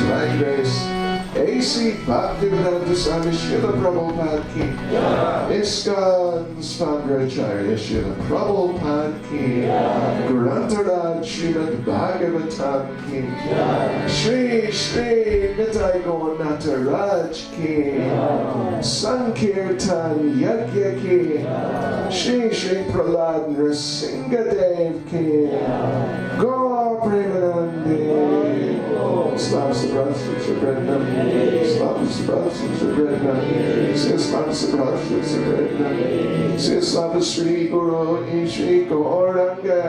Divine Grace, A.C. Bhakti Swami Srila Prabhupada Ki, ISKCON Svangracharya Srila Prabhupada Ki, Grantaraj Srimad Bhagavatam Ki, Shri Shri Nitai Gaurnataraj Ki, Sankirtan Yajna Ki, Shri Shri Prahlad Nrsingadev Ki, Gaur Premanandi, Slava Sabrasya Sabredna, Slava Sabrasya Sabredna, Slava Sabrasya Sabredna, Slava Sri Guru Ishri Gauranga.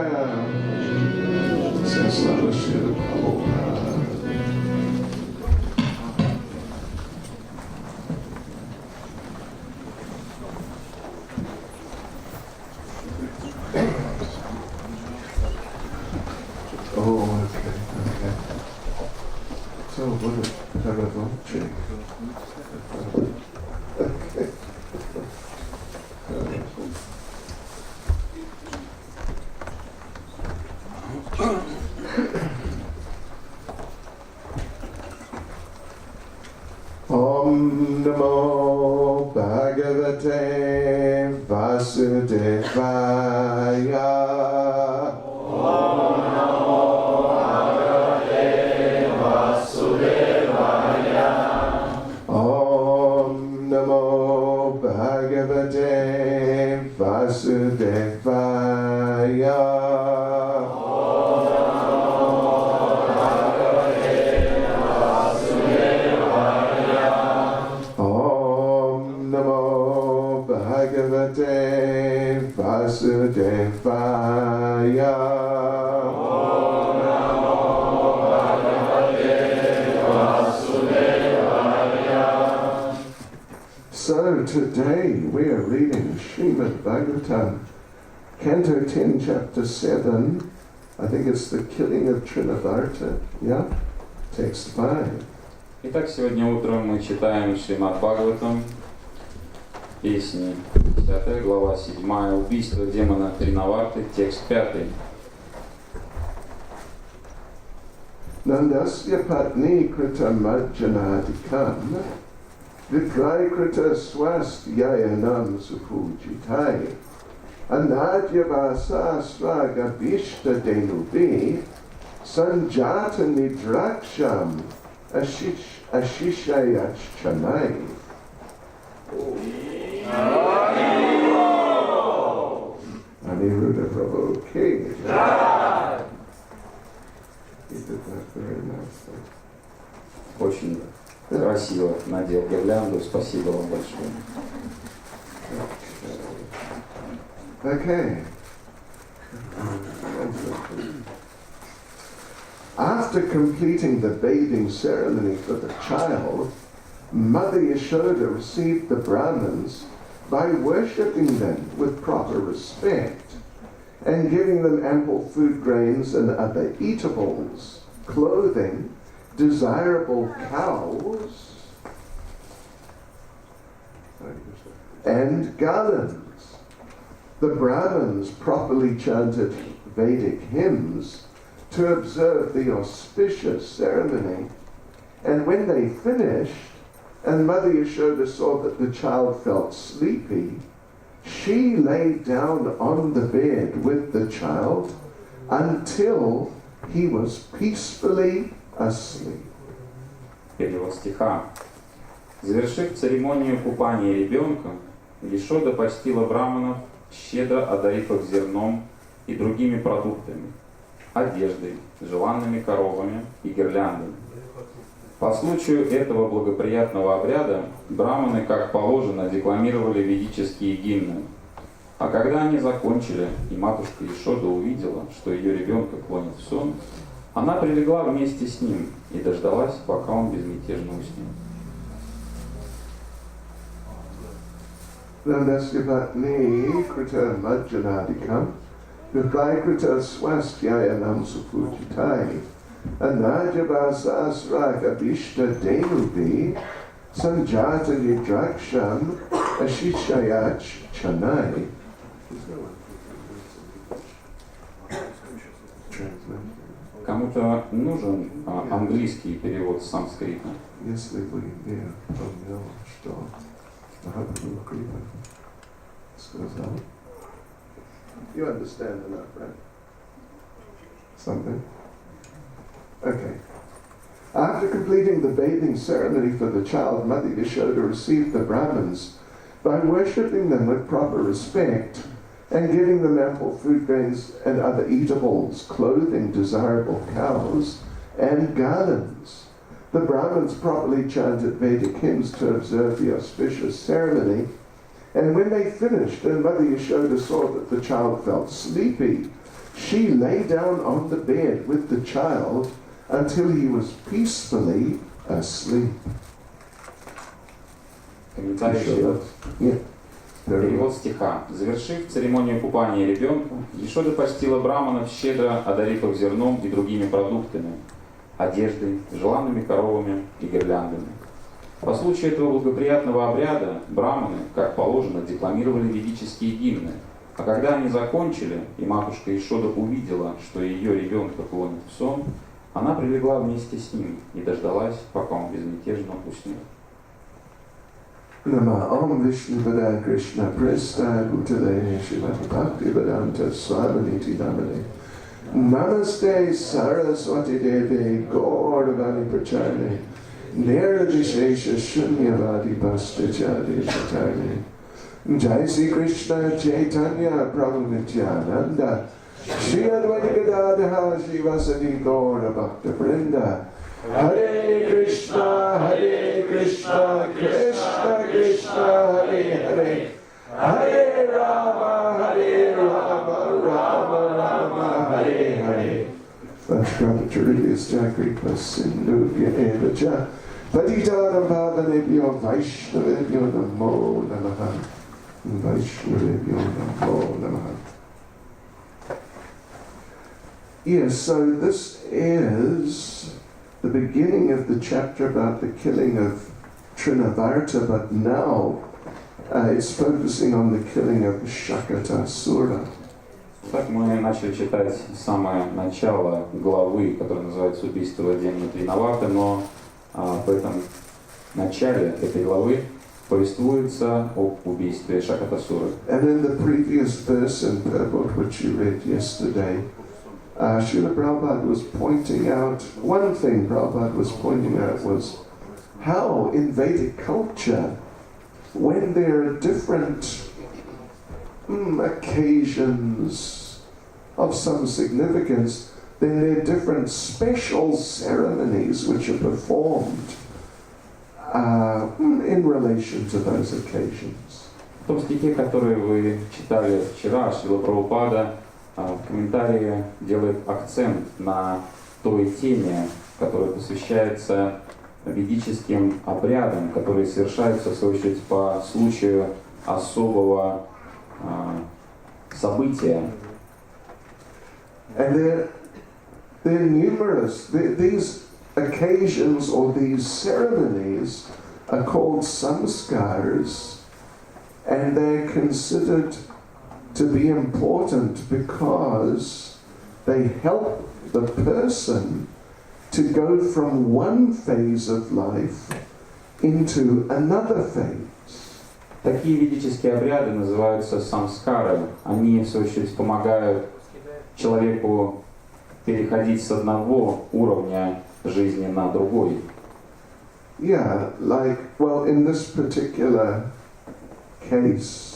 Srila Prabhupada. Oh, okay. So what a terrible trick. Okay. Om Namo Bhagavate Vasudevaya. Om Namo Bhagavate Vasudevaya. Om Namo Bhagavate Vasudevaya. Bhagavate Vasudevaya. Om Namo Bhagavate Vasudevaya. So today we are reading Shrimad Bhagavatam, Canto 10, Chapter 7. I think it's the killing of Trinavarta. Yeah? Text 5. Итак, сегодня утром мы читаем Шримад Бхагаватам, песни 10 глава 7, убийство демона Тринаварты, текст 5. Nandasya patni krita majjanadikam viprai krita swastyayanam supujitai anadya vasa sraga bishta denubi sanjata nidraksham ashishayach chanai. Aniruddha Prabhu King. He did that very nicely. Очень красиво надел гирлянду, спасибо вам большое. Okay. After completing the bathing ceremony for the child, Mother Yashoda received the Brahmins by worshipping them with proper respect and giving them ample food grains and other eatables, clothing, desirable cows, and garlands. The Brahmins properly chanted Vedic hymns to observe the auspicious ceremony, and when they finished, and Mother Yashoda saw that the child felt sleepy, she lay down on the bed with the child until he was peacefully asleep. Перевод стиха. Завершив церемонию купания ребенка, Яшода почтила браманов, щедро одарив их зерном и другими продуктами, одеждой, желанными коровами и гирляндами. По случаю этого благоприятного обряда браманы, как положено, декламировали ведические гимны. А когда они закончили, и матушка Яшода увидела, что ее ребенка клонит в сон, она прилегла вместе с ним и дождалась, пока он безмятежно уснет. Nandasyavatni krita majjanadikam viprai krita swastyayanam supujitai anajavasasraga bishta denubi sanjata nidraksham ashishayach chanai. Кому-то нужен английский перевод с санскрита? Если вы не понял, что Махапрабху сказал. You understand enough, right? Something? Okay. After completing the bathing ceremony for the child, Mother Yashoda received the Brahmins by worshipping them with proper respect and giving them ample food grains and other eatables, clothing, desirable cows, and garlands. The Brahmins properly chanted Vedic hymns to observe the auspicious ceremony, and when they finished and Mother Yashoda saw that the child felt sleepy, she lay down on the bed with the child until he was peacefully asleep. Комментарий Шримад. Перевод стиха. Завершив церемонию купания ребенка, Ешода почтила браманов, щедро одарив их зерном и другими продуктами, одеждой, желанными коровами и гирляндами. По случаю этого благоприятного обряда браманы, как положено, декламировали ведические гимны, а когда они закончили, и матушка Ешода увидела, что ее ребенка клонит в сон, она прилегла вместе с ним и дождалась, пока он безмятежно уснет. Nama Om Vishnu Pada Krishna Presta Bhutale Shrimad Bhakti Vedanta Swami Namane Namaste Saraswati Devi Gauravani Pracharne Niradishesha Shunyavadi Bhastachadi Chatarne Jai Sri Krishna Chaitanya Prabhu Nityananda Shri Advaita Gadadha Shivasadi Gaura Bhakta Vrinda Hare Krishna, Krishna Krishna, Hare Hare Rama, Rama Rama, Hare Hare. Vashkapacharitas Jakripa Sindhu Gyevacha Patitanam Bhavanebhyo Vaishnavebhyo Namo Namaha Vaishnavebhyo Namo Namaha. Yes, so this is the beginning of the chapter about the killing of Trinavarta, but now it's focusing on the killing of Shakatasura. Так мы начали читать самое начало главы, которая называется «Убийство демона Тринаварты», но в этом начале этой главы повествуется об убийстве Шакатасуры. And in the previous verse in purport which you read yesterday, Srila Prabhupada was pointing out, one thing Prabhupada was pointing out was how in Vedic culture, when there are different occasions of some significance, then there are different special ceremonies which are performed in relation to those occasions. В том стихе, который вы читали вчера, Шрила Прабхупада в комментарии делает акцент на той теме, которая посвящается ведическим обрядам, которые совершаются, в свою очередь, по случаю особого события. And they're numerous. These occasions or these ceremonies are called samskars, and they're considered to be important because they help the person to go from one phase of life into another phase. Такие ведические обряды называются самскары. Они, в свою очередь, помогают человеку переходить с одного уровня жизни на другой. Yeah, like, well, in this particular case,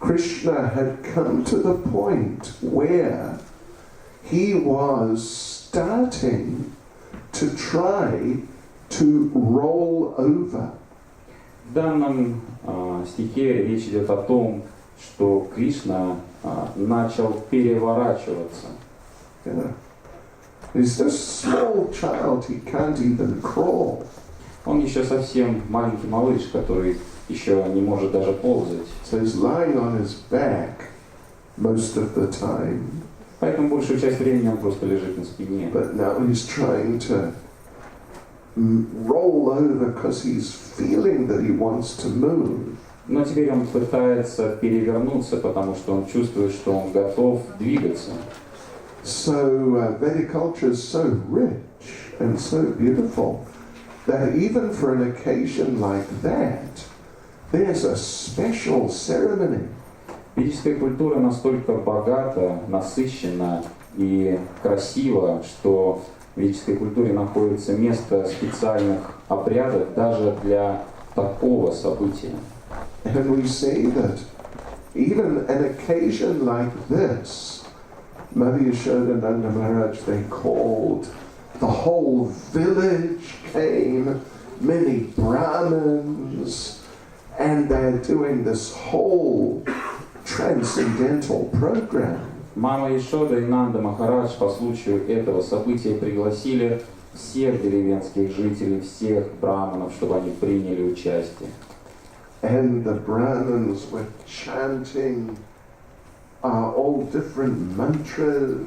Krishna had come to the point where he was starting to try to roll over. В данном стихе речь идет о том, что Кришна начал переворачиваться. Yeah. He's just a small child, he can't even crawl. Он еще совсем маленький малыш, который еще не может даже ползать. So he's lying on his back most of the time. Поэтому большую часть времени он просто лежит на спине. But now he's trying to roll over because he's feeling that he wants to move. Но теперь он пытается перевернуться, потому что он чувствует, что он готов двигаться. So Vedic culture is so rich and so beautiful that even for an occasion like that, there's a special ceremony. Ведическая культура настолько богата, насыщена и красива, что в ведической культуре находится место специальных обрядов даже для такого события. And we see that even an occasion like this, Mother Yashoda and Nanda Maharaj, they called, the whole village came, many Brahmins, and they're doing this whole transcendental program. Мама Ешода и Нанда Махарадж по случаю этого события пригласили всех деревенских жителей, всех браманов, чтобы они приняли участие. And the Brahmins were chanting all different mantras.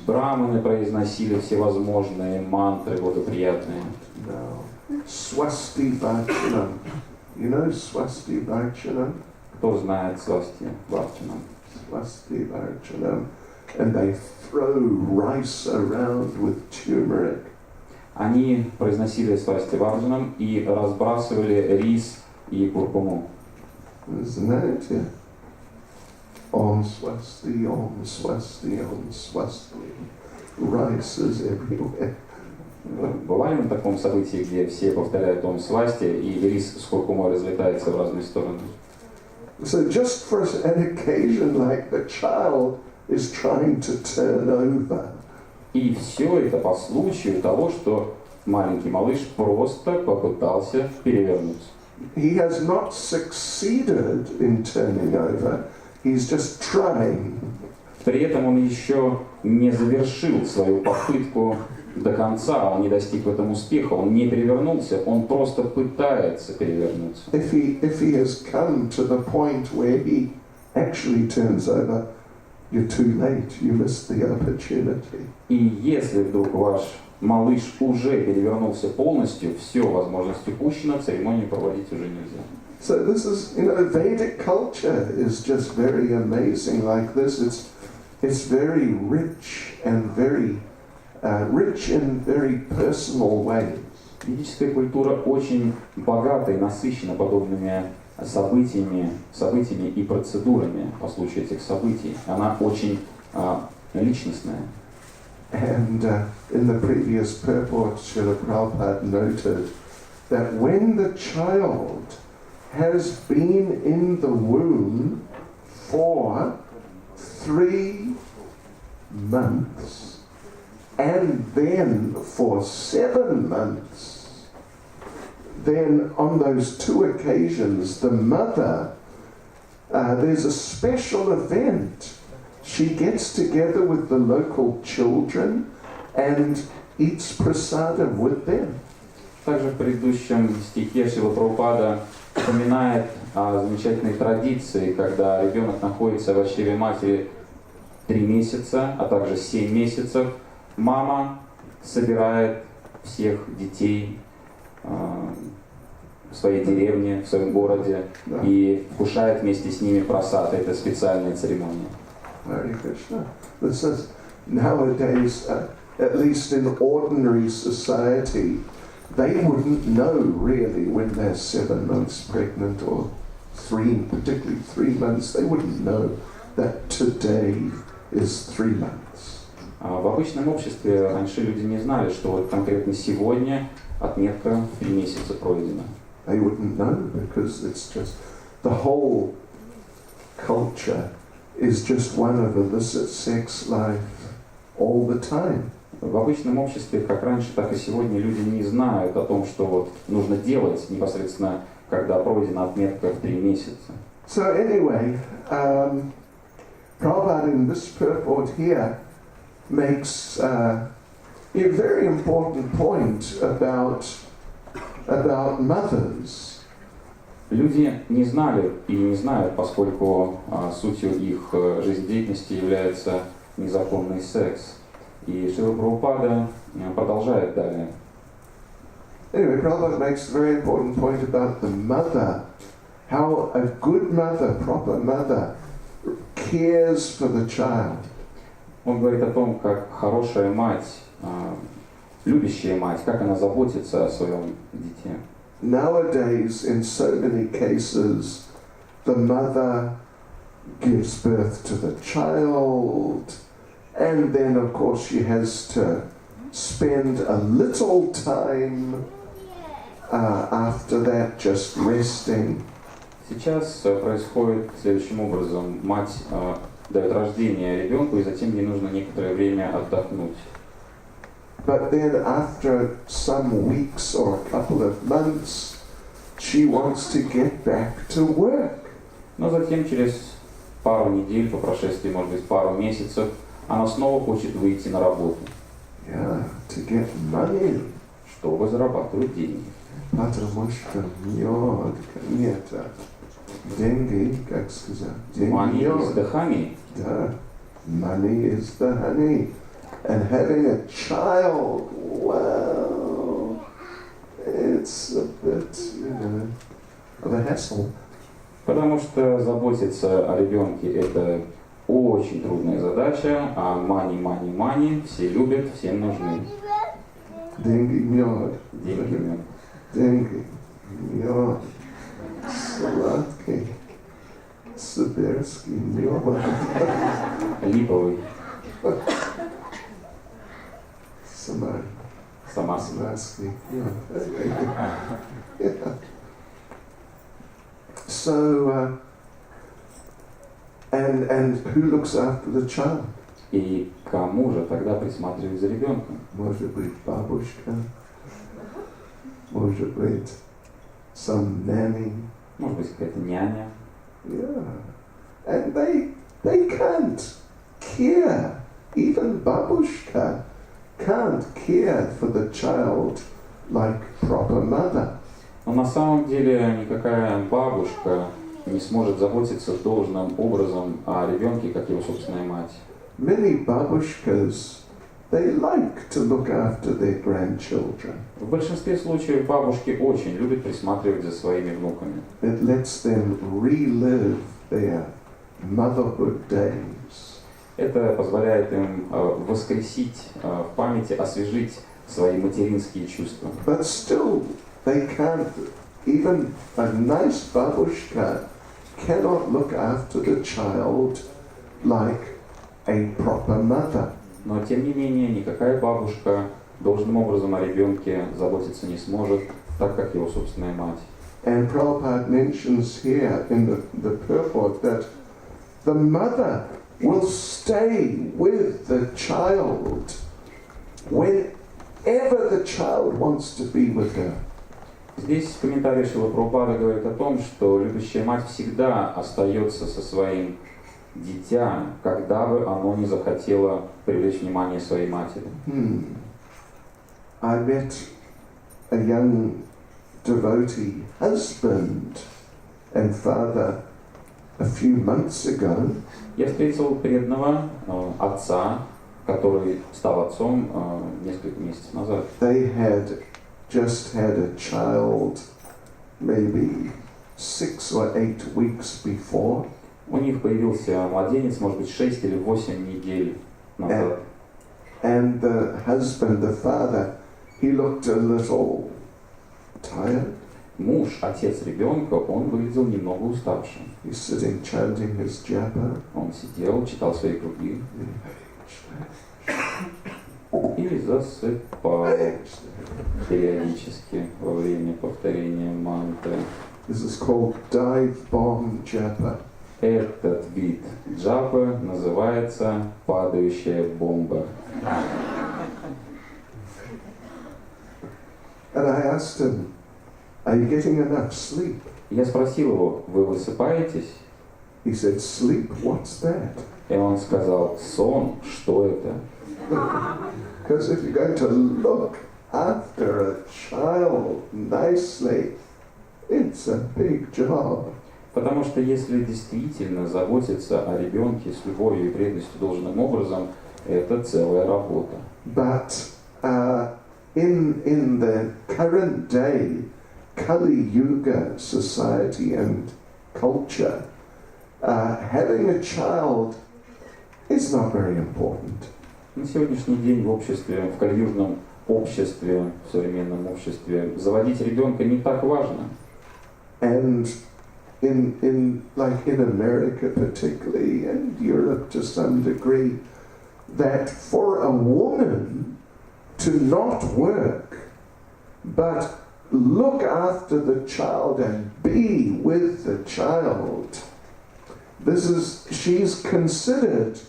Браманы произносили всевозможные мантры благоприятные. No. Swasti Bhachanam. You know Swasti Bhachanam? Кто знает Свасти Бхачанам? Swasti Bhachanam. And they throw rice around with turmeric. Они произносили Свасти Бхачанам и разбрасывали рис и куркуму. Знаете? Om Swasti, Om Swasti, Om Swasti. Rice is everywhere. Бывали на таком событии, где все повторяют Ом Свасти, и рис с куркумой разлетается в разные стороны? So just for an occasion like the child is trying to turn over. И все это по случаю того, что маленький малыш просто попытался перевернуться. He has not succeeded in turning over. He's just trying. При этом он еще не завершил свою попытку до конца, он не достиг в этом успеха, он не перевернулся, он просто пытается перевернуться. If he has come to the point where he actually turns over, you're too late. You missed the opportunity. И если вдруг ваш малыш уже перевернулся полностью, все, возможность упущена, церемонию проводить уже нельзя. So this is, Vedic culture is just very amazing like this. It's very rich and very rich in very personal ways. Ведическая культура очень богата и насыщена подобными событиями и процедурами по случаю этих событий. Она очень личностная. And in the previous purport, Srila Prabhupada noted that when the child has been in the womb for 3 months and then for 7 months, then on those 2 occasions, the mother, there's a special event. She gets together with the local children and eats prasadam with them. Также в предыдущем стихе Шрила Прабхупада вспоминает о замечательной традиции, когда ребенок находится в чреве матери 3 месяца, а также 7 месяцев. Мама собирает всех детей в своей деревне, в своем городе и вкушает вместе с ними прасад. Это специальная церемония. Hare Krishna. This is nowadays, at least in ordinary society, they wouldn't know really when they're 7 months pregnant or particularly 3 months. They wouldn't know that today is 3 months. В обычном обществе раньше люди не знали, что вот конкретно сегодня отметка 3 месяца пройдена. They wouldn't know because it's just the whole culture is just one of illicit sex life all the time. В обычном обществе, как раньше, так и сегодня, люди не знают о том, что вот нужно делать непосредственно, когда пройдена отметка в 3 месяца. So anyway, Prabhupada in this purport here makes a very important point about mothers. Люди не знали и не знают, поскольку сутью их жизнедеятельности является незаконный секс. И Шрила Прабхупада продолжает далее. Anyway, Prabhupada makes a very important point about the mother, how a good mother, proper mother, cares for the child. Он говорит о том, как хорошая мать, любящая мать, как она заботится о своем дите. Nowadays, in so many cases, the mother gives birth to the child, and then, of course, she has to spend a little time after that just resting. Сейчас происходит следующим образом. Мать дает рождение ребенку, и затем ей нужно некоторое время отдохнуть. But then after some weeks or a couple of months, she wants to get back to work. Но затем через пару недель, по прошествии, может быть, пару месяцев, она снова хочет выйти на работу. Yeah, to get money. Чтобы зарабатывать деньги. Потому что мёд нет. Деньги, как сказать? Money is the honey. Да. Money is the honey. And having a child, well, it's a bit, of a hassle. Потому что заботиться о ребенке это очень трудная задача, а money, все любят, всем нужны. Деньги мёд. Деньги мёд. Деньги мёд. Сладкий. Сибирский мёд. Липовый. Самара. Самарский. Yeah. So, and who looks after the child? И кому же тогда присматривать за ребенком? Может быть, бабушка. Может быть, some nanny. Может быть, какая-то няня. Yeah. And they can't care. Even babushka can't care for the child like proper mother. Но на самом деле никакая бабушка не сможет заботиться должным образом о ребенке, как его собственная мать. Many babushkas, they like to look after their grandchildren. В большинстве случаев бабушки очень любят присматривать за своими внуками. It lets them relive their motherhood days. Это позволяет им воскресить в памяти, освежить свои материнские чувства. But still, they can't, even a nice babushka cannot look after the child like a proper mother. Но тем не менее, никакая бабушка должным образом о ребенке заботиться не сможет, так как его собственная мать. And Prabhupada mentions here in the purport that the mother will stay with the child whenever the child wants to be with her. Здесь в комментарии Шрила Прабхупада говорит о том, что любящая мать всегда остается со своим дитя, когда бы оно не захотело привлечь внимание своей матери. I met a young devotee husband and father a few months ago. Я встретил преданного отца, который стал отцом несколько месяцев назад. They had just had a child maybe 6 or 8 weeks before. У них появился младенец, может быть, 6 или 8 недель назад. And the husband, the father, he looked a little tired. Муж, отец ребенка, он выглядел немного уставшим. He's sitting chanting his japa. Он сидел, читал свои круги и засыпал периодически во время повторения мантры. This is called dive bomb japa. Этот вид джапы называется падающая бомба. And I asked him, are you getting enough sleep? Я спросил его, вы высыпаетесь? He said, sleep? What's that? И он сказал, сон, что это? Because if you're going to look after a child nicely, it's a big job. Потому что если действительно заботиться о ребенке с любовью и преданностью должным образом, это целая работа. But in the current day, Kali Yuga society and culture, having a child is not very important. На сегодняшний день в обществе, в кальюжном обществе, в современном обществе, заводить ребенка не так важно. And in America particularly, and Europe to some degree, that for a woman to not work, but look after the child and be with the child, she's considered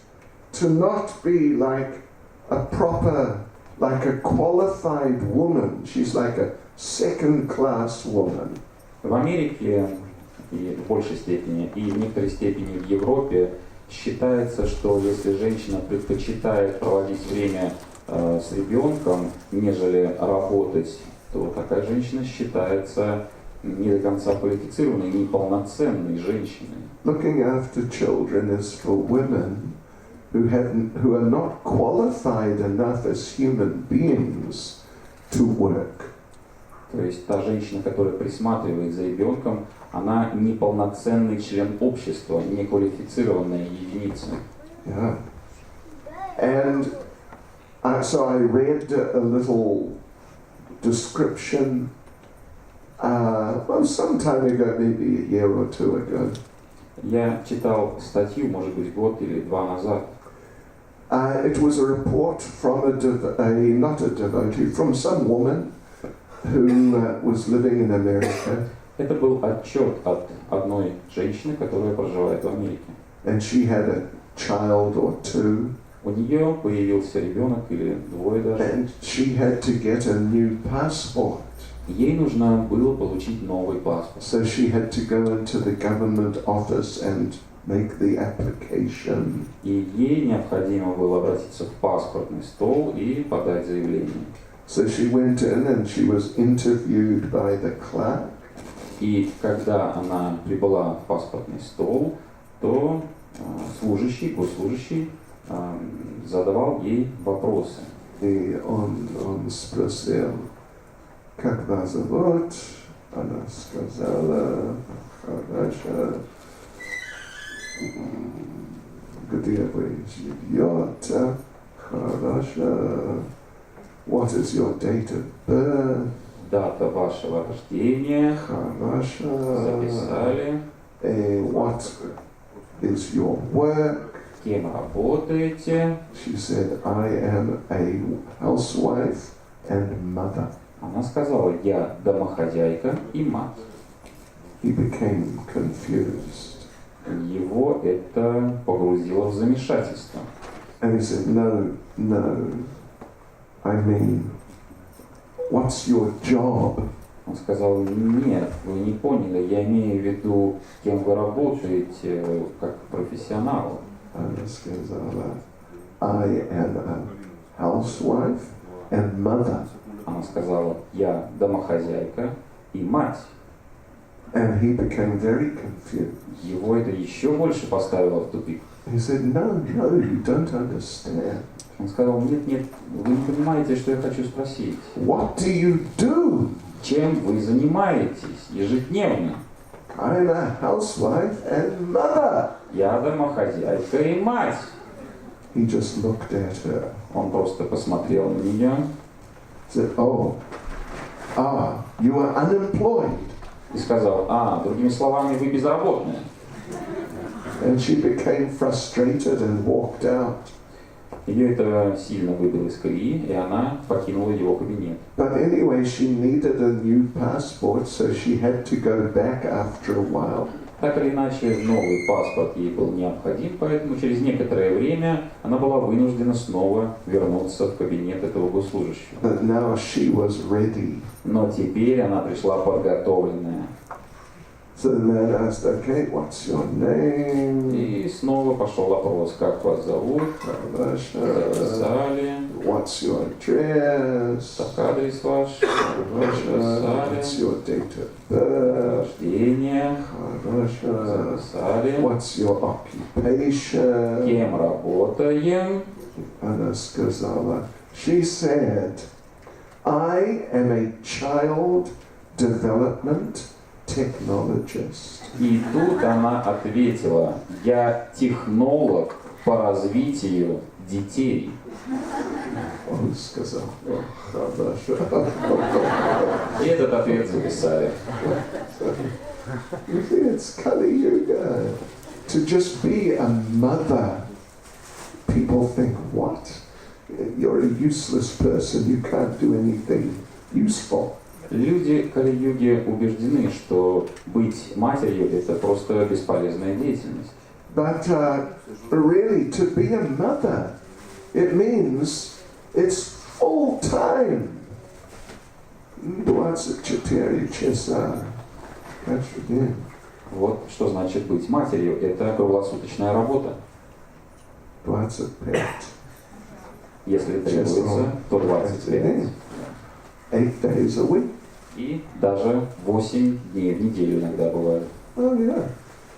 to not be like a proper, like a qualified woman. She's like a second-class woman. В Америке и в большей степени, и в некоторой степени в Европе считается, что если женщина предпочитает проводить время с ребенком, нежели работать, то такая женщина считается не до конца квалифицированной, неполноценной женщиной. Looking after children is for women who are not qualified enough as human beings to work. То есть та женщина, которая присматривает за ребенком, она неполноценный член общества, неквалифицированная единица. Yeah. And so I read a little description some time ago, maybe a year or two ago. Я читал статью, может быть, год или два назад. It was a report from not a devotee, from some woman who was living in America. Это был отчет от одной женщины, которая проживает в Америке. And she had a child or two. У нее появился ребенок или двое даже. And she had to get a new passport. Ей нужно было получить новый паспорт. So she had to go into the government office and make the application. И ей необходимо было обратиться в паспортный стол и подать заявление. So she went in and she was interviewed by the clerk. И когда она прибыла в паспортный стол, то госслужащий, задавал ей вопросы. И он спросил, как вас зовут? Она сказала, хорошо. Где вы живете? Хорошо. What is your date of birth? Дата вашего рождения. Хорошо. Записали. What is your work? Кем работаете? She said, I am a housewife and mother. Она сказала, я домохозяйка и мать. He became confused. Его это погрузило в замешательство. And he said, no, I mean, what's your job? Он сказал, нет, вы не поняли, я имею в виду, кем вы работаете как профессионал. Она сказала, I am a housewife and mother. Она сказала, я домохозяйка и мать. And he became very confused. Его это еще больше поставило в тупик. He said, no, you don't understand. Он сказал, нет, вы не понимаете, что я хочу спросить. What do you do? Чем вы занимаетесь ежедневно? I'm a housewife and mother. Я домохозяйка и мать. He just looked at her. Он просто посмотрел на нее. Said, you are unemployed. И сказал, другими словами, вы безработная. And she became frustrated and walked out. Ее это сильно выбило из колеи, и она покинула его кабинет. But anyway, she needed a new passport, so she had to go back after a while. Так или иначе, новый паспорт ей был необходим, поэтому через некоторое время она была вынуждена снова вернуться в кабинет этого госслужащего. But now she was ready. Но теперь она пришла подготовленная. So the man asked, okay, what's your name? И снова пошел опрос, как вас зовут, записали. What's your address? Так, адрес ваш, записали. What's your date of birth? Рождение, записали. What's your occupation? Кем работаем? Она сказала, she said, I am a child development technologist. И тут она ответила, я технолог по развитию детей. Он сказал, хорошо. И этот ответ записали. It's Kali Yuga. To just be a mother, people think, what? You're a useless person, you can't do anything useful. Люди Кали-юги убеждены, что быть матерью – это просто бесполезная деятельность. But really, to be a mother, it means it's full time. 24 часа каждый день. Вот что значит быть матерью. Это круглосуточная работа. 25. Если требуется, то 25. 8 days a week. И даже 8 дней в неделю иногда бывает. Oh yeah.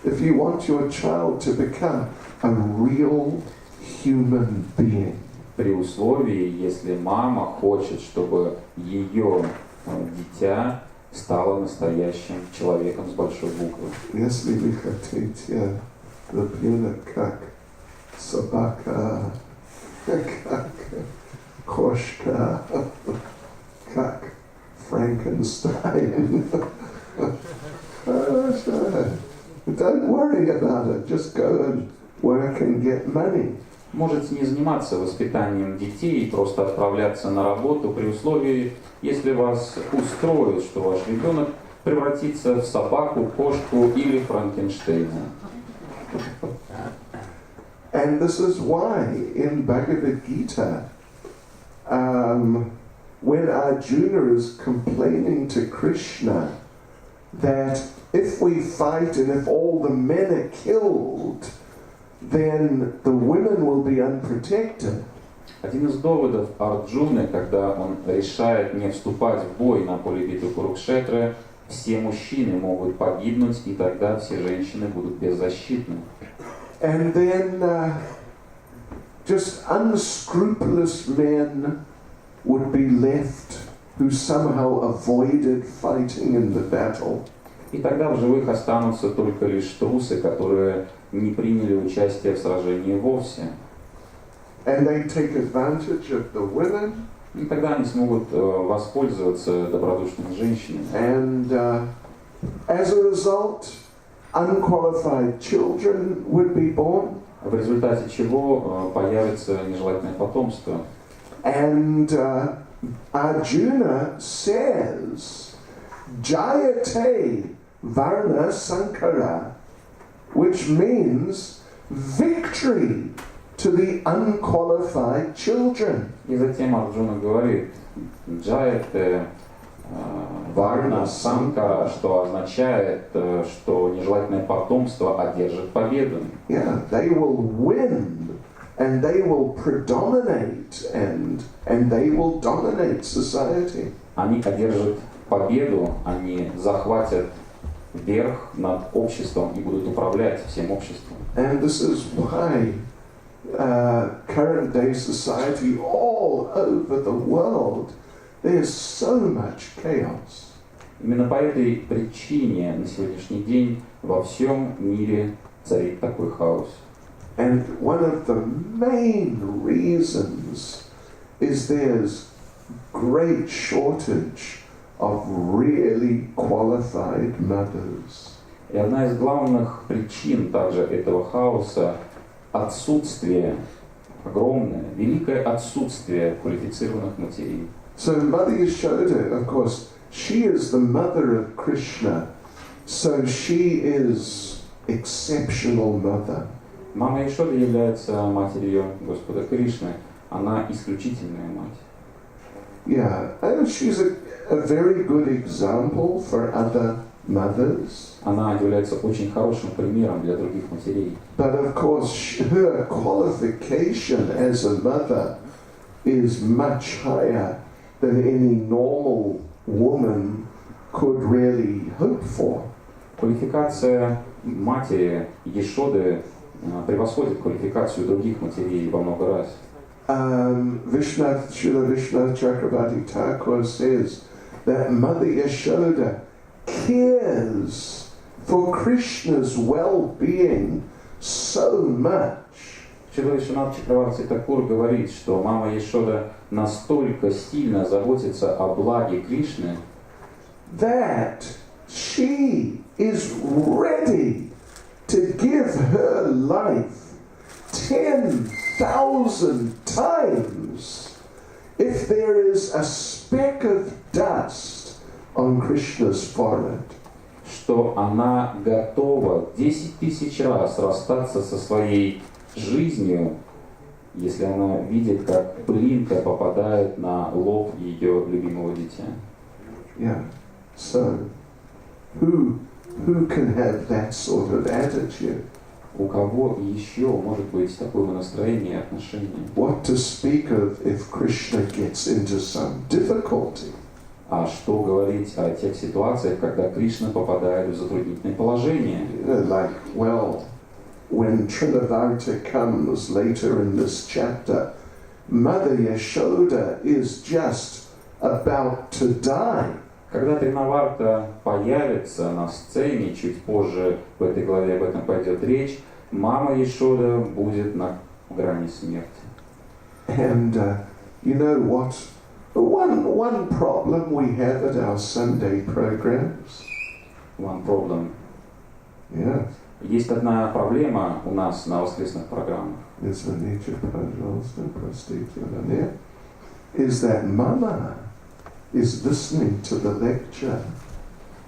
If you want your child to become a real human being. При условии, если мама хочет, чтобы ее дитя стало настоящим человеком с большой буквы. Если вы хотите ребенок как собака, как кошка, как Frankenstein. Don't worry about it. Just go and work and get money. Можете не заниматься воспитанием детей, просто отправляться на работу при условии, если вас устроит, что ваш ребенок превратится в собаку, кошку или Франкенштейна. And this is why in Bhagavad Gita, when Arjuna is complaining to Krishna that if we fight and if all the men are killed, then the women will be unprotected. Один из доводов Арджуны, когда он решает не вступать в бой на поле битвы Курукшетры, все мужчины могут погибнуть, и тогда все женщины будут беззащитны. And then just unscrupulous men would be left who somehow avoided fighting in the battle. И тогда в живых останутся только лишь трусы, которые не приняли участие в сражении вовсе. And they take advantage of the women. И тогда они смогут воспользоваться добродушными женщинами. And as a result, unqualified children would be born. В результате чего появится нежелательное потомство. And Arjuna says, Jayate Varna Sankara, which means victory to the unqualified children. И затем Арджуна говорит, Джаяте Варна Санкара, что означает, что нежелательное потомство одержит победу. Yeah, they will win and they will predominate and they will dominate society. Они одержат победу, они захватят верх над обществом и будут управлять всем обществом. And this is why current day society all over the world, there's so much chaos. Именно по этой причине на сегодняшний день во всем мире царит такой хаос. And one of the main reasons is there's great shortage of really qualified mothers. И одна из главных причин также этого хаоса — отсутствие, огромное, великое отсутствие квалифицированных матерей. So Mother Yashoda, of course, she is the mother of Krishna, so she is exceptional mother. Мама Ишода является матерью Господа Кришны. Она исключительная мать. Yeah, and she's a very good example for other mothers. Она является очень хорошим примером для других матерей. But of course, her qualification as a mother is much higher than any normal woman could really hope for. Квалификация матери Ешоды превосходит квалификацию других матерей во много раз. Srila Vishnath Chakravarti Thakur says that Mother Yashoda cares for Krishna's well-being so much. Шрила Вишванатха Чакраварти Такур говорит, что мама Ешода настолько сильно заботится о благе Кришны, that she is ready to give her life 10,000 times if there is a speck of dust on Krishna's forehead. что она готова 10 тысяч раз расстаться со своей жизнью, если она видит, как пылинка попадает на лоб ее любимого дитя. Yeah. So, who who can have that sort of attitude? У кого еще может быть такое настроение и отношение? What to speak of if Krishna gets into some difficulty? А что говорить о тех ситуациях, когда Кришна попадает в затруднительное положение? Like, well, when Trinavarta comes later in this chapter, Mother Yashoda is just about to die. Когда Тринаварта появится на сцене, чуть позже в этой главе об этом пойдет речь, мама Яшода будет на грани смерти. And you know what? One problem we have at our Sunday programs. One problem. Yeah. Есть одна проблема у нас на воскресных программах. Is that Mama is listening to the lecture.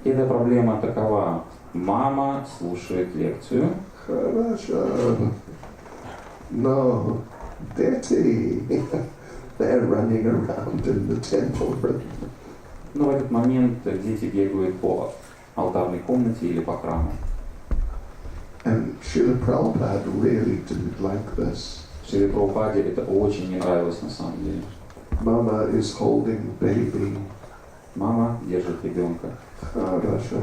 И эта проблема такова. Мама слушает лекцию. Хорошо. No, Daddy. They're running around in the temple room. Но в этот момент дети бегают по алтарной комнате или по храму. And Srila Prabhupada really didn't like this. Шриле Прабхупаде это очень не нравилось на самом деле. Mama is holding baby. Мама держит ребенка. Хорошо.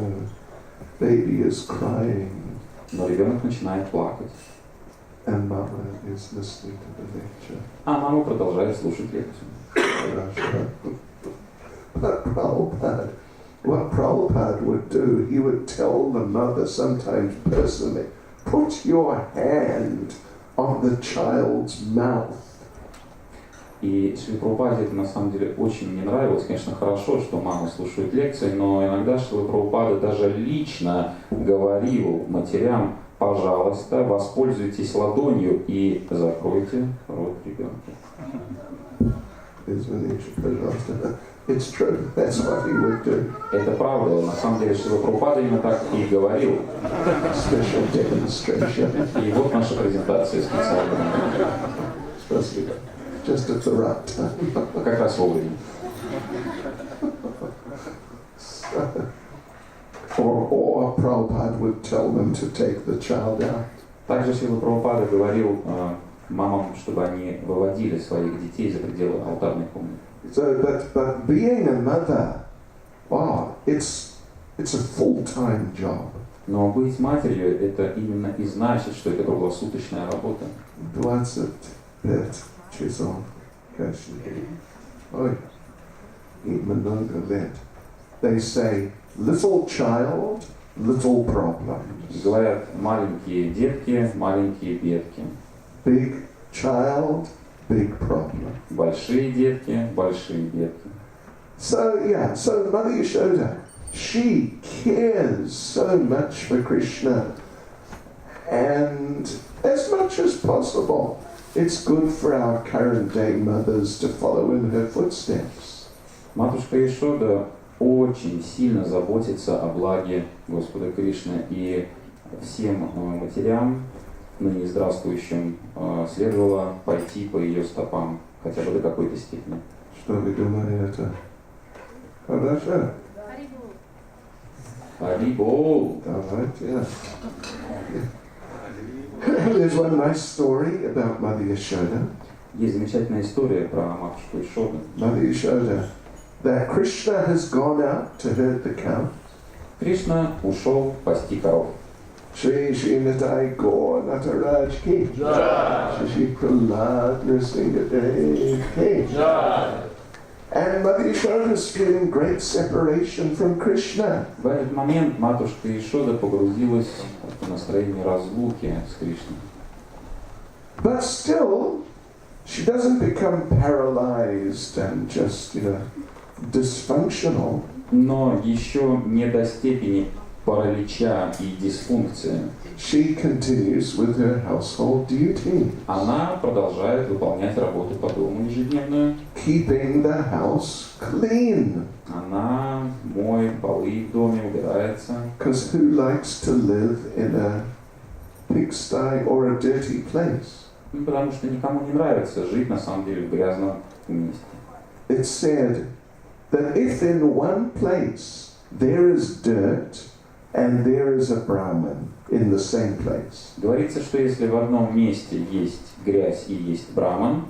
Baby is crying. Но ребенок начинает плакать. And Mama is listening to the lecture. А мама продолжает слушать лекцию. Хорошо. But Prabhupada, what Prabhupada would do, he would tell the mother sometimes personally, put your hand on the child's mouth. И Шриле Прабхупаде это на самом деле очень не нравилось. Конечно, хорошо, что мама слушает лекции, но иногда Шрила Прабхупада даже лично говорил матерям: пожалуйста, воспользуйтесь ладонью и закройте рот ребенка. It's true. That's what he would do. Это правда. На самом деле Шрила Прабхупада именно так и говорил. Special demonstration. И вот наша презентация специальная. Спасибо. Just at the right time. Как раз вовремя. Or Prabhupada would tell them to take the child out. Также Шрила Прабхупада говорил мамам, чтобы они выводили своих детей за пределы алтарной комнаты. So, but being a mother, wow, it's a full-time job. Но быть матерью это именно и значит, что это круглосуточная работа. 25 часов каждый день. Ой, и много лет. They say, little child, little problems. Говорят, маленькие детки, маленькие бедки. Big child, big problem. Большие детки, большие бедки. So Mother Yashoda, she cares so much for Krishna, and as much as possible, it's good for our current day mothers to follow in her footsteps. Матушка Яшода очень сильно заботится о благе Господа Кришны, и всем матерям, ныне здравствующим, следовало пойти по ее стопам, хотя бы до какой-то степени. Что вы думаете? Хорошо. Харибол! Давайте. There's one nice story about Mother Yashoda. Есть замечательная история про матушку Яшоду. Mother Yashoda, that Krishna has gone out to herd the cow. Кришна ушел пасти коров. Shri Nitai Gaur Nataraj Ki. Shri Prahlad Nrsingadev Ki. And Mother Yashoda is feeling great separation from Krishna. В этот момент матушка Яшода погрузилась в настроение разлуки с Кришной. But still, she doesn't become paralyzed and just, dysfunctional. Но еще не до степени паралича и дисфункции. She continues with her household duty. Она продолжает выполнять работу по дому ежедневную. Keeping the house clean. Она моет полы в доме, убирается. Because who likes to live in a pigsty or a dirty place? Потому что никому не нравится жить на самом деле в грязном месте. It's said that if in one place there is dirt, and there is a Brahman in the same place, Говорится, что если в одном месте есть грязь и есть браман,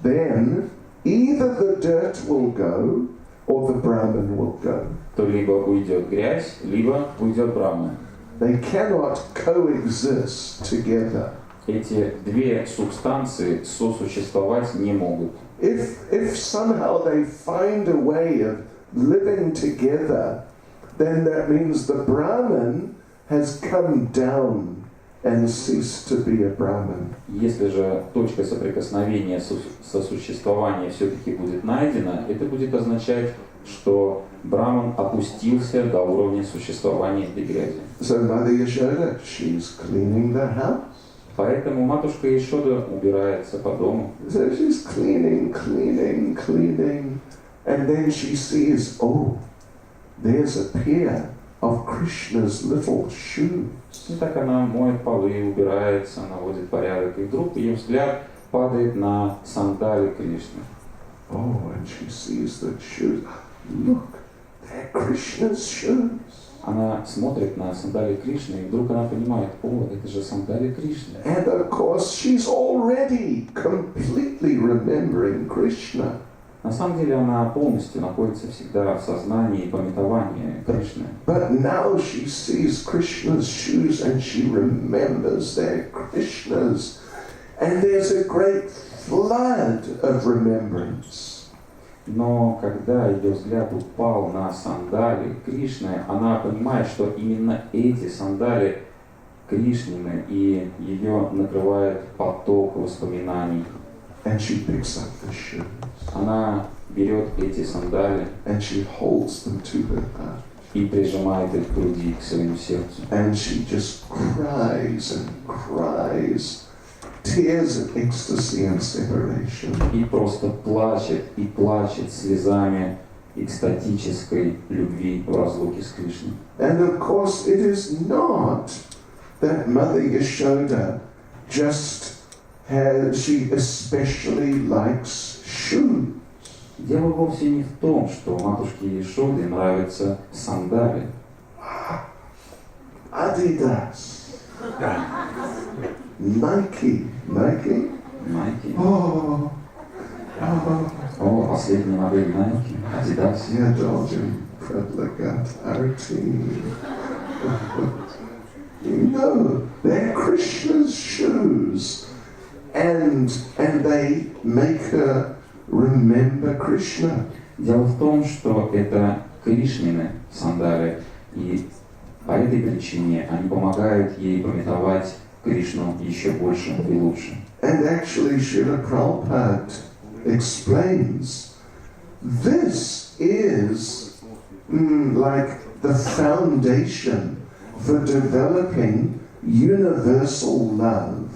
then either the dirt will go or the Brahman will go. то либо уйдет грязь, либо уйдет браман. They cannot coexist together. Эти две субстанции сосуществовать не могут. If somehow they find a way of living together, then that means the Brahman has come down and ceased to be a Brahman. Если же точка соприкосновения сосуществования все-таки будет найдена, это будет означать, что браман опустился до уровня существования этой грязи. So Mother Yashoda, she's cleaning the house. Поэтому матушка Яшода убирается по дому. So she's cleaning, and then she sees, oh, there's a pair of Krishna's little shoes. И так она моет полы, убирается, наводит порядок, и вдруг ее взгляд падает на сандали Кришны. Oh, and she sees the shoes. Look, they're Krishna's shoes. Она смотрит на сандали Кришны, и вдруг она понимает, о, это же сандали Кришны. And of course, she's already completely remembering Krishna. На самом деле она полностью находится всегда в сознании и памятовании Кришны. But now she sees Krishna's shoes and she remembers they're Krishna's. And there's a great flood of remembrance. Но когда ее взгляд упал на сандали Кришны, она понимает, что именно эти сандали Кришнины, и ее накрывает поток воспоминаний. And she picks up the shoes. Она берет эти сандали and she holds them to her heart. И прижимает их к груди, к своему сердцу. And she just cries and cries, tears of ecstasy and separation. И просто плачет и плачет слезами экстатической любви в разлуке с Кришной. And of course it is not that Mother Yashoda she especially likes shoes. Дело вовсе не в том, что матушке Яшоде нравятся сандали. Adidas. Nike. Nike. Oh. О, последняя модель Nike. Adidas. Я должен предлагать арти. No, they're Krishna's shoes. And they make her remember Krishna. Дело в том, что это Кришнины сандали, и по этой причине они помогают ей памятовать Кришну еще больше и лучше. And actually, Srila Prabhupada explains, this is like the foundation for developing universal love.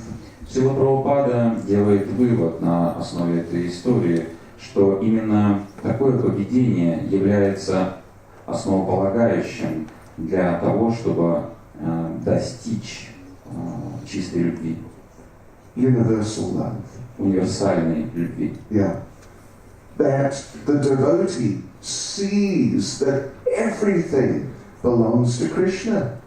Шрила Прабхупада делает вывод на основе этой истории, что именно такое поведение является основополагающим для того, чтобы достичь чистой любви. Universal love. Универсальной любви. Yeah. That the devotee sees that everything belongs to Krishna.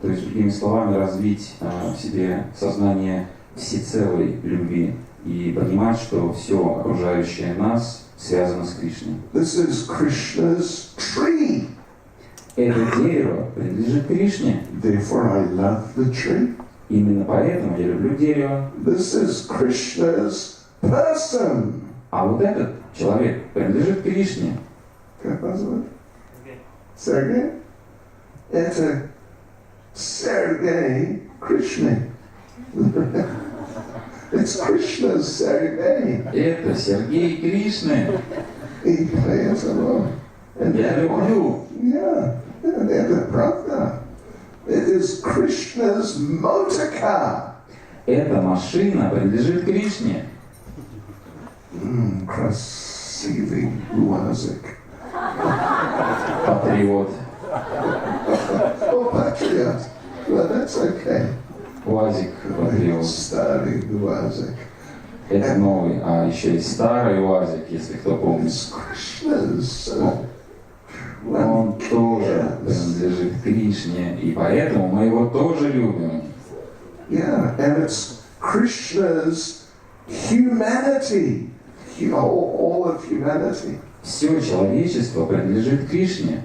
То есть, другими словами, развить в себе сознание всецелой любви и понимать, что все окружающее нас связано с Кришной. This is Krishna's tree. Это дерево принадлежит Кришне. Therefore I love the tree. Именно поэтому я люблю дерево. This is Krishna's person. А вот этот человек принадлежит Кришне. Как вас зовут? Сергей? Это Sergei Krishna. It's Krishna's Sergei. Это Сергей Кришны. И поэтому... Я люблю. Yeah, это правда. It is Krishna's motor car. Эта машина принадлежит Кришне. Красивый УАЗик. Патриот. Oh, patriot. Well, that's okay. УАЗик, патриот. Старый УАЗик. Это новый, а еще есть старый УАЗик, если кто помнит. It's Krishna's Он тоже принадлежит Кришне, и поэтому мы его тоже любим. Yeah, and it's Krishna's humanity, all of humanity. Все человечество принадлежит Кришне.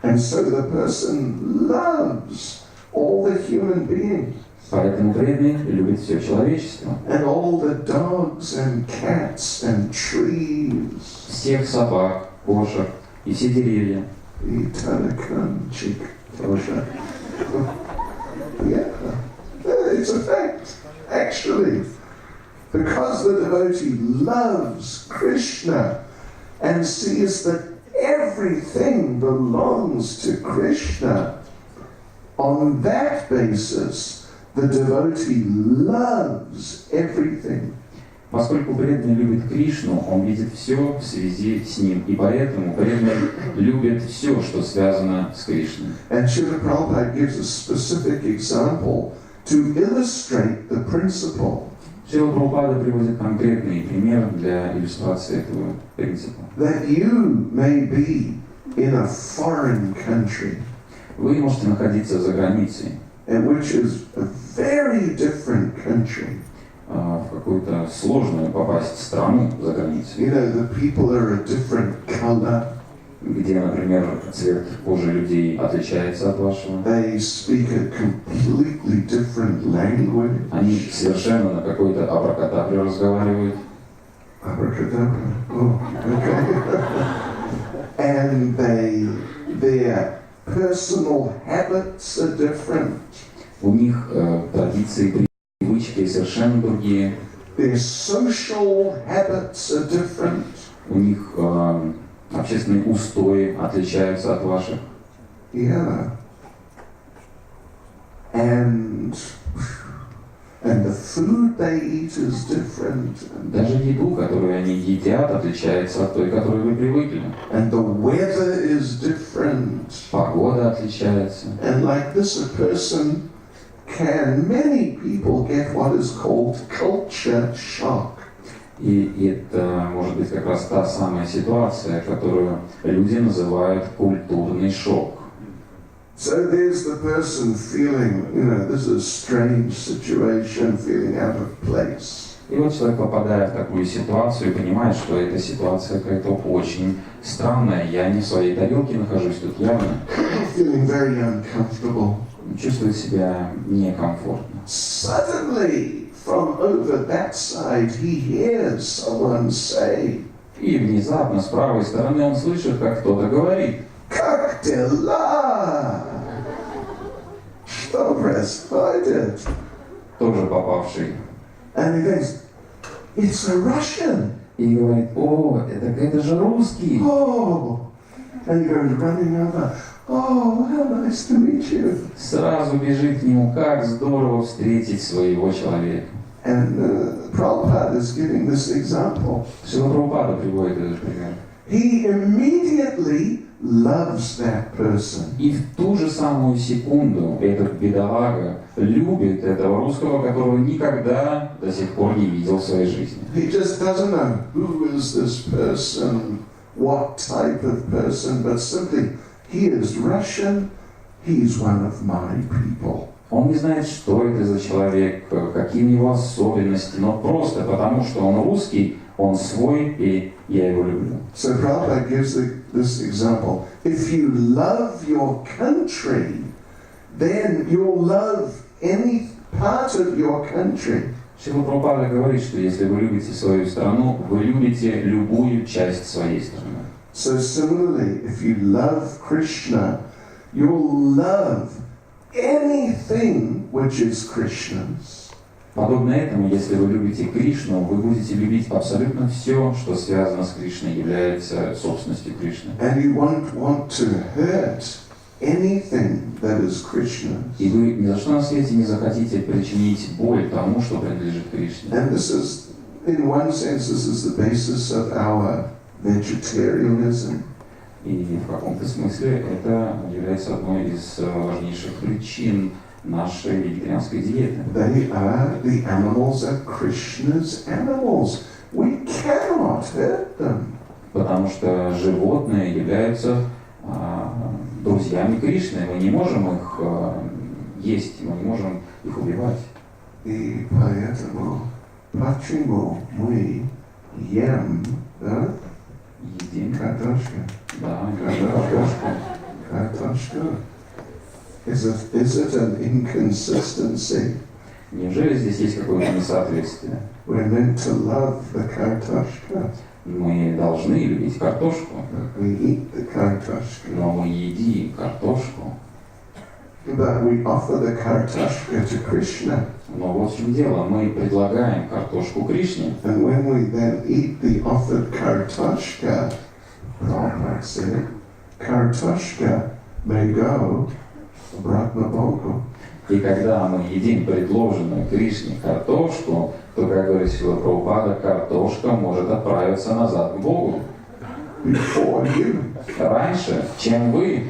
And so the person loves all the human beings. Поэтому преданный любит все человечество. And all the dogs and cats and trees. Всех собак, кошек и все деревья. Yeah, it's a fact, actually. Because the devotee loves Krishna and sees that everything belongs to Krishna, on that basis, the devotee loves everything. Поскольку преданный любит Кришну, он видит все в связи с ним, и поэтому преданный любит все, что связано с Кришной. And Srila Prabhupada gives a specific example to illustrate the principle. Шрила Прабхупада приводит конкретный пример для иллюстрации этого принципа. That you may be in a foreign country, Вы можете находиться за границей, and which is a very different country. В какую-то сложную попасть страну за границей. You know, the people are a different color. Где, например, цвет кожи людей отличается от вашего. They speak a completely different language. Они совершенно на какой-то абракадабре разговаривают. Abracadabra. Oh, okay. And their personal habits are different. У них традиции, привычки совершенно другие. Their social habits are different. У них общественные устои отличаются от ваших. Yeah. And the food they eat is different. Даже еду, которую они едят, отличается от той, которой вы привыкли. And the weather is different. Погода отличается. And like this, a person many people get what is called culture shock. И это может быть как раз та самая ситуация, которую люди называют культурный шок. So there's the person feeling, this is a strange situation, feeling out of place. И вот человек, попадая в такую ситуацию, понимает, что эта ситуация какая-то очень странная. Я не в своей тарелке нахожусь тут явно. Feeling very uncomfortable. Чувствует себя некомфортно. Suddenly, from over that side, he hears someone say, И внезапно с правой стороны он слышит, как кто-то говорит: "Как дела? Что происходит?" Тоже попавший. And he goes, "It's a Russian." И говорит: о, это же русский. Oh, and he goes running over. Oh, how nice to meet you. Сразу бежит к нему: как здорово встретить своего человека. And Prabhupada is giving this example. Шрила Прабхупада приводит этот пример. He immediately loves that person. И в ту же самую секунду этот бедолага любит этого русского, которого никогда до сих пор не видел в своей жизни. He just doesn't know who is this person, what type of person, but simply he is Russian, he's one of my people. Он не знает, что это за человек, какие его особенности, но просто потому, что он русский, он свой, и я его люблю. So Prabhupada gives this example. If you love your country, then you'll love any part of your country. Шрила Прабхупада говорит, что если вы любите свою страну, вы любите любую часть своей страны. So similarly, if you love Krishna, you'll love anything which is Krishna's. Подобно этому, если вы любите Кришну, вы будете любить абсолютно все, что связано с Кришной, является собственностью Кришны. And you won't want to hurt anything that is Krishna's. И вы ни за что на свете не захотите причинить боль тому, что принадлежит Кришне. And this is, in one sense, this is the basis of our vegetarianism. И в каком-то смысле это является одной из важнейших причин нашей вегетарианской диеты. The animals are Krishna's animals. We cannot hurt them. Потому что животные являются друзьями Кришны, мы не можем их есть, мы не можем их убивать. И поэтому, почему мы ем, да? Едим. Картошка. Да, картошку. Картошка. Is it an inconsistency? Неужели здесь есть какое-то несоответствие? We're meant to love the картошка. Мы должны любить картошку, We eat the картошка. но мы едим картошку. But we offer the картошка to Krishna. Но вот в чем дело, мы предлагаем картошку Кришне. And when we then eat the offered картошка, Prabhupada said, картошка may go обратно Богу. И когда мы едим предложенную Кришне картошку, то, как говорит Шрила Прабхупада, картошка может отправиться назад к Богу. Before you. Раньше, чем вы.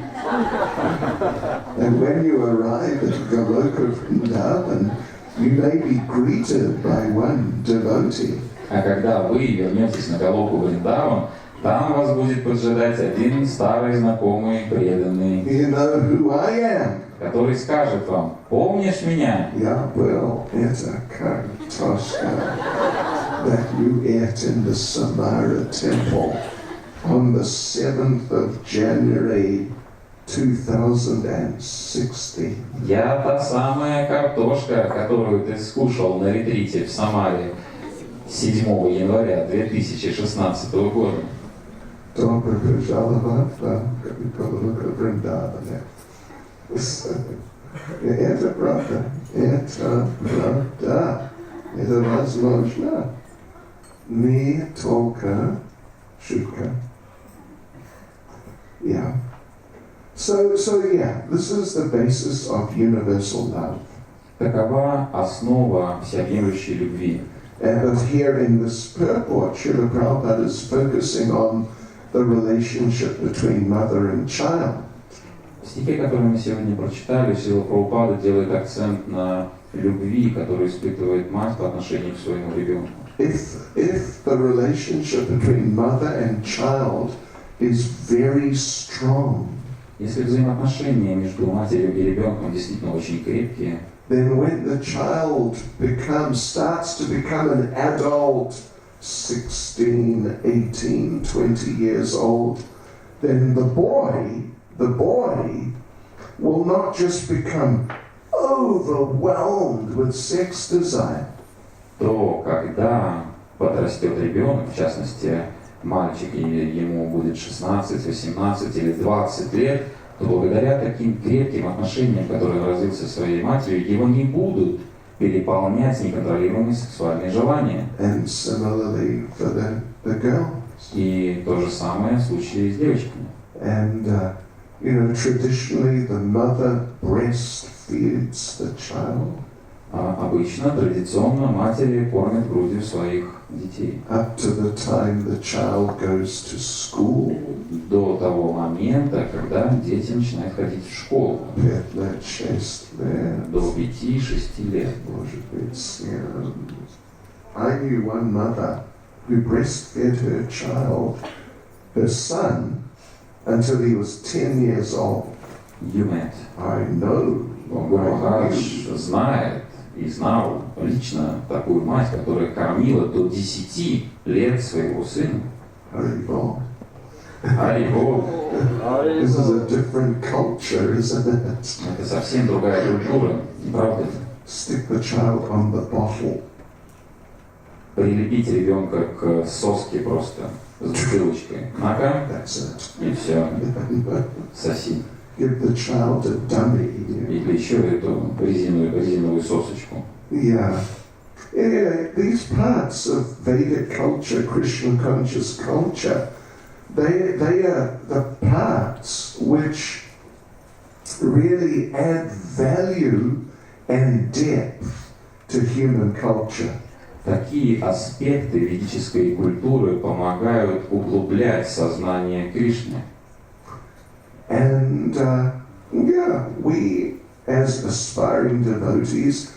And when you arrive at Goloka Vrindavan, you may be greeted by one devotee. А когда вы вернетесь на Галоку Вриндаван, там вас будет поджидать один старый знакомый преданный, You know who I am. который скажет вам: помнишь меня? Я был это картошка that you ate in the Samara temple on the 7th of January 2016. Я та самая картошка, которую ты скушал на ретрите в Самаре 7 января 2016 года. Добро пожаловать в Галока Вриндавана. Это правда. Это правда. Это возможно. Не только шутка. Yeah. So yeah, this is the basis of universal love. Такова основа всеобъемлющей любви. But here in this purport, Srila Prabhupada is focusing on the relationship between mother and child. В стихе, который мы сегодня прочитали, Шрила Прабхупада делает акцент на любви, которую испытывает мать по отношению к своему ребенку. If the relationship between mother and child is very strong, если взаимоотношения между матерью и ребенком действительно очень крепкие, then when the child starts to become an adult, 16, 18, 20 years old, then the boy will not just become overwhelmed with sex desire. то когда подрастет ребенок, в частности мальчик, и ему будет 16, 18 или 20 лет, то благодаря таким крепким отношениям, которые он развился со своей матерью, его не будут переполнять неконтролируемые сексуальные желания. And similarly for the girls. И то же самое в случае с девочками. And traditionally the mother breastfeeds the child. Обычно, традиционно, матери кормят грудью своих детей. Up to the time the child goes to school. До того момента, когда дети начинают ходить в школу. 5-6 лет. До 5-6 лет. Может быть, I knew one mother who breastfed her child, her son, until he was 10 years old. You met. I know. Гуру Махарадж знает и знал лично такую мать, которая кормила до 10 лет своего сына. Haribol. Харибол. This is a different culture, isn't it? Это совсем другая культура, не правда ли? Stick the child on the bottle. Прилепить ребенка к соске просто с бутылочкой. На-ка, и все. Соси. Give the child a dummy. Или еще эту резиновую сосочку. Yeah. These parts of Vedic culture, Krishna conscious culture, they are the parts which really add value and depth to human culture. Такие аспекты ведической культуры помогают углублять сознание Кришны. And we as aspiring devotees,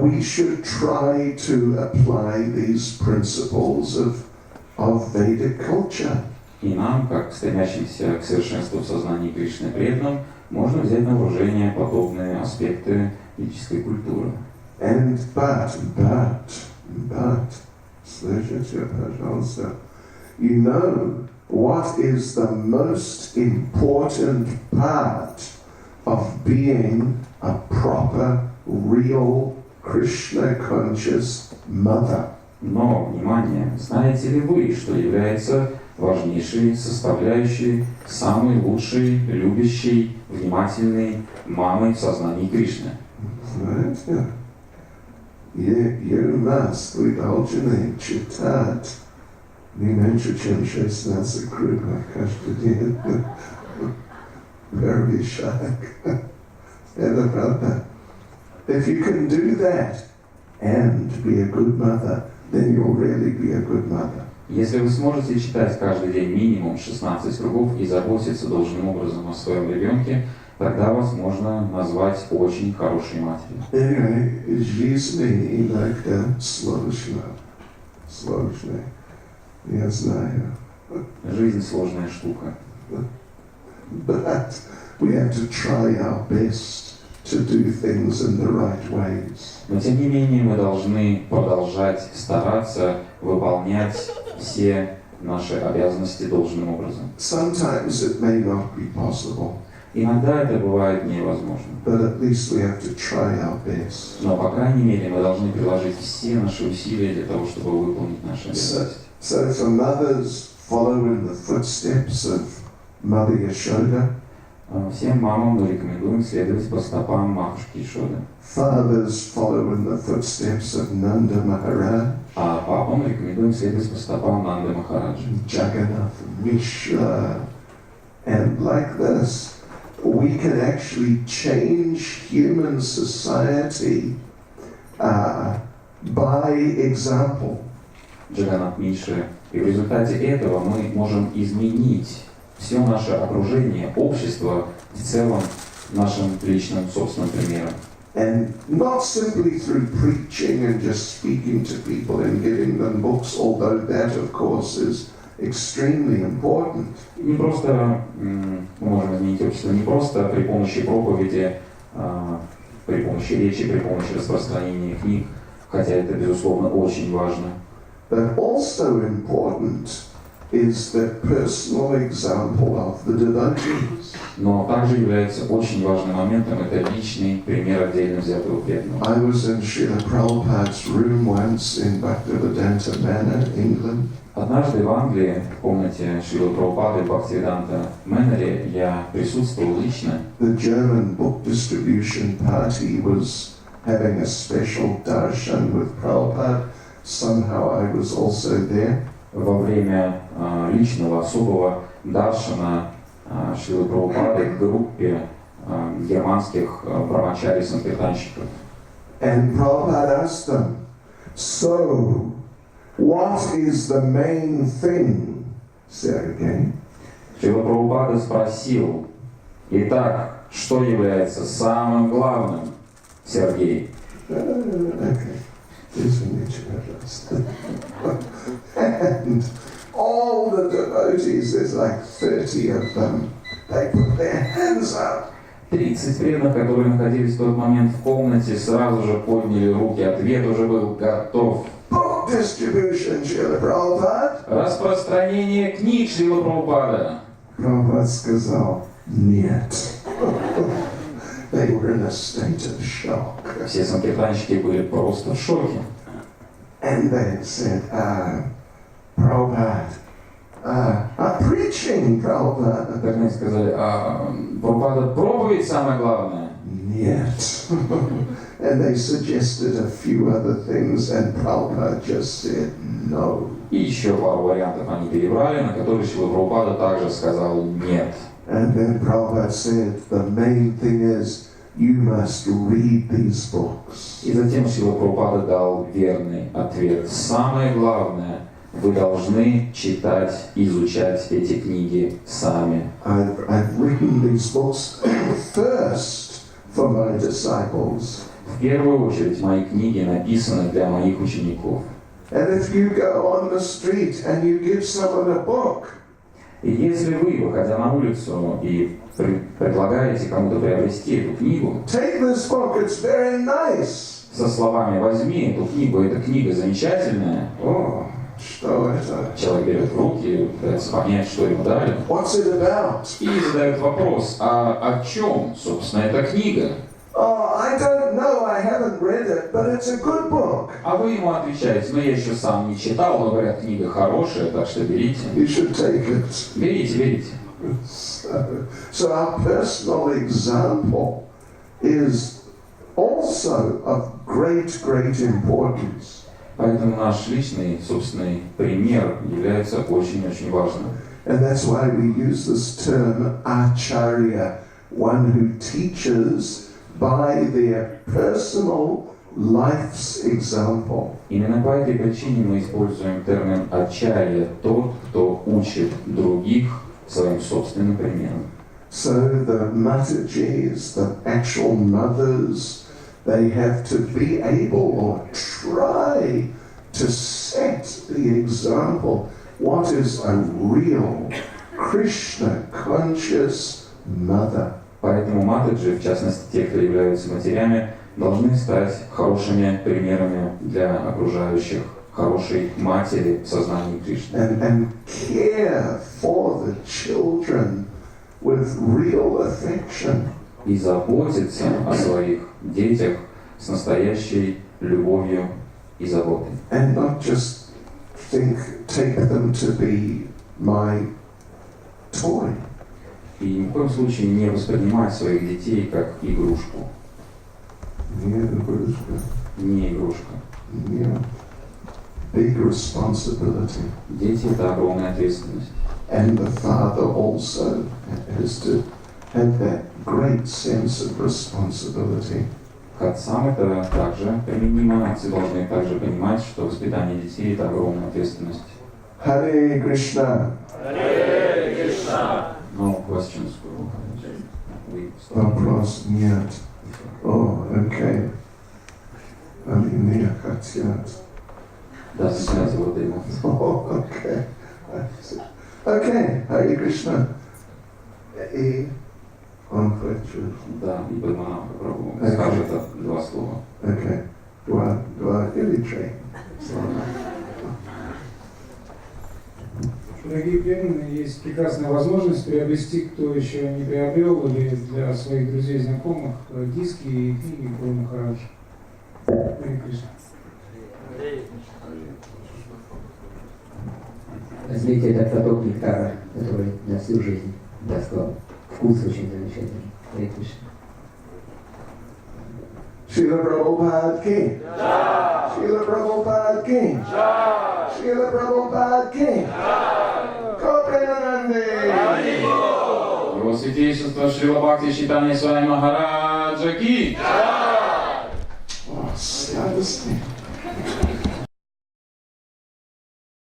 we should try to apply these principles of Vedic culture. И нам, как стремящимся к совершенству в сознании Кришны преданным, можно взять на вооружение подобные аспекты ведической культуры. And but, слышите, пожалуйста, you know what is the most important part of being a proper, real, Krishna-conscious mother? Но, внимание, знаете ли вы, что является важнейшей составляющей самой лучшей, любящей, внимательной мамой в сознании Кришны? Знаете, you must удолжены читать не меньше, чем 16 кругов каждый день. Первый шаг. Это правда. If you can do that and be a good mother, then you'll really be a good mother. Если вы сможете читать каждый день минимум 16 кругов и заботиться должным образом о своем ребенке, тогда вас можно назвать очень хорошей матерью. Anyway, жизнь иногда сложна. Я знаю. Жизнь сложная штука. But we have to try our best to do things in the right ways. Но тем не менее мы должны продолжать стараться выполнять все наши обязанности должным образом. Sometimes it may not be possible, Иногда это бывает невозможно. but at least we have to try our best. Но, по крайней мере, мы должны приложить все наши усилия для того, чтобы выполнить наши обязанности. So for mothers, follow in the footsteps of Mother Yashoda. Всем мамам мы рекомендуем следовать по стопам матушки Ишоды. Fathers, follow in the footsteps of Nanda Maharaj. А папам рекомендуем следовать по стопам Нанды Махараджи. Jagannath Mishra. And like this, we can actually change human society by example. Джаганнат Миши. И в результате этого мы можем изменить все наше окружение, общество в целом нашим личным собственным примером. And not simply through preaching and just speaking to people and giving them books, although that, of course, is extremely important. Не просто мы можем изменить общество не просто при помощи проповеди, при помощи речи, при помощи распространения книг, хотя это, безусловно, очень важно. But also important is the personal example of the devotees. Но также является очень важным моментом это личный пример отдельно взятого преданного. I was in Srila Prabhupada's room once in Bhaktivedanta Manor, England. Однажды в Англии, в комнате Шрилы Прабхупады в Бхактивиданта Мэннере, я присутствовал лично. The German book distribution party was having a special darshan with Prabhupada. Somehow I was also there. Во время личного особого даршана Шрилы Прабхупады к группе германских брамачари-санкиртанщиков. And Prabhupada asked them, so, what is the main thing, Sergei? Шрила Прабхупада спросил, итак, что является самым главным, Сергей? Okay. And all the devotees, there's like 30 of them, they put their hands up. 30 преданных, которые находились в тот момент в комнате, сразу же подняли руки. Ответ уже был готов. Book distribution, Srila Prabhupada. Распространение книг Шрила Прабхупада. Prabhupada сказал, нет. They were in a state of shock. Все санкиртанщики были просто в шоке. And they said, Prabhupada, preaching, Prabhupada. Так они сказали, Прабхупада проповедь самое главное. Нет. And they suggested a few other things, and Prabhupada just said no. И еще пару вариантов они перебрали, на которые Шрила Прабхупада также сказал нет. And then Prabhupada said, the main thing is, you must read these books. И затем Шрила Прабхупада дал верный ответ. Самое главное, вы должны читать, изучать эти книги сами. I've written these books first for my disciples. В первую очередь, мои книги написаны для моих учеников. And if you go on the street and you give someone a book, И если вы, выходя на улицу и предлагаете кому-то приобрести эту книгу, take this book, it's very nice. со словами «возьми эту книгу, эта книга замечательная», О, что это? человек берет в руки, пытается понять, что ему дали, What's it about? и задает вопрос, а о чем, собственно, эта книга? Oh, I don't know, I haven't read it, but it's a good book. А вы ему отвечаете: ну я еще сам не читал, но говорят, книга хорошая, так что берите. You should take it. Берите, берите. So our personal example is also of great importance. Поэтому наш личный, собственный пример является очень-очень важным. And that's why we use this term acharya, one who teaches by their personal life's example. Именно по этой причине мы используем термин «ачарья», тот, кто учит других своим собственным примером. So the Matajis, the actual mothers, they have to be able or try to set the example. What is a real Krishna-conscious mother? Поэтому матаджи, в частности те, кто являются матерями, должны стать хорошими примерами для окружающих, хорошей матери в сознании Кришны. And care for the children with real affection. И заботиться о своих детях с настоящей любовью и заботой. And not just take them to be my toy. И ни в коем случае не воспринимать своих детей как игрушку. Не игрушка. Не игрушка. Yeah. Big responsibility. Дети — это огромная ответственность. And the father also has to have that great sense of responsibility. К отцам это также применимо. Отцы должны также понимать, что воспитание детей — это огромная ответственность. Hare Krishna. Hare Krishna. No questions. Вопрос нет. Oh, okay. Не хотят. Да, связи вот ему. Oh, okay. Okay, Hare Krishna. И он хочет. Да, и Падманаба Прабху скажет два слова. Okay. Два или три слова. Дорогие преданные, есть прекрасная возможность приобрести, кто еще не приобрел, или для своих друзей и знакомых, диски и книги по Махараджи. Харе Кришна. Возьмите этот поток нектара, который на всю жизнь даст вам. Вкус очень замечательный. Харе Кришна. Шрила Прабхупад ки. Шрила Прабхупад ки. Шрила Прабхупад ки. Его святейшество Шрила Бхакти Чайтанья Свами Махараджа ки. Сладости.